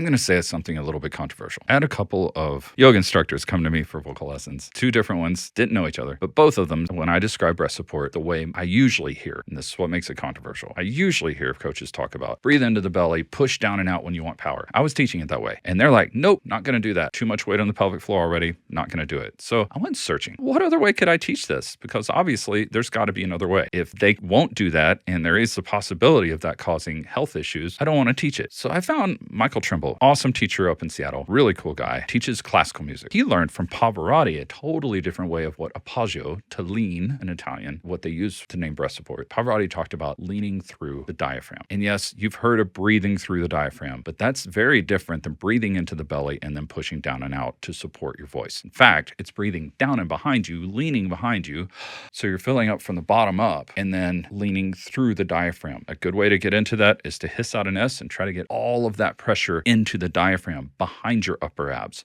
I'm going to say something a little bit controversial. I had a couple of yoga instructors come to me for vocal lessons. Two different ones, didn't know each other, but both of them, when I describe breath support, the way I usually hear, and this is what makes it controversial, I usually hear coaches talk about breathe into the belly, push down and out when you want power. I was teaching it that way. And they're like, nope, not going to do that. Too much weight on the pelvic floor already, not going to do it. So I went searching. What other way could I teach this? Because obviously there's got to be another way. If they won't do that, and there is the possibility of that causing health issues, I don't want to teach it. So I found Michael Trimble, awesome teacher up in Seattle, really cool guy, teaches classical music. He learned from Pavarotti a totally different way of what appoggio, to lean in Italian, what they use to name breath support. Pavarotti talked about leaning through the diaphragm. And yes, you've heard of breathing through the diaphragm, but that's very different than breathing into the belly and then pushing down and out to support your voice. In fact, it's breathing down and behind you, leaning behind you. So you're filling up from the bottom up and then leaning through the diaphragm. A good way to get into that is to hiss out an S and try to get all of that pressure into the diaphragm behind your upper abs.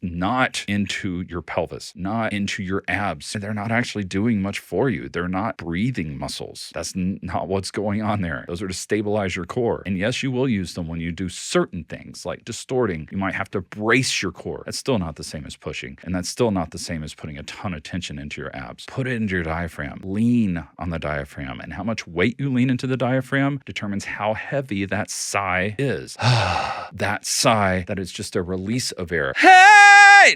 Not into your pelvis, not into your abs. They're not actually doing much for you. They're not breathing muscles. That's not what's going on there. Those are to stabilize your core. And yes, you will use them when you do certain things like distorting. You might have to brace your core. That's still not the same as pushing. And that's still not the same as putting a ton of tension into your abs. Put it into your diaphragm. Lean on the diaphragm. And how much weight you lean into the diaphragm determines how heavy that sigh is. That sigh that is just a release of air.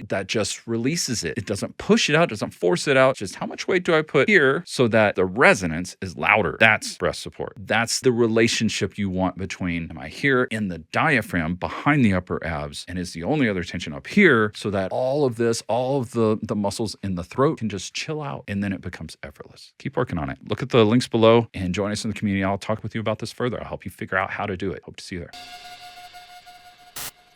That just releases it. It doesn't push it out, doesn't force it out. Just how much weight do I put here so that the resonance is louder? That's breath support. That's the relationship you want between, am I here in the diaphragm behind the upper abs, and is the only other tension up here so that all of this, all of the muscles in the throat can just chill out, and then it becomes effortless. Keep working on it. Look at the links below and join us in the community. I'll talk with you about this further. I'll help you figure out how to do it. Hope to see you there.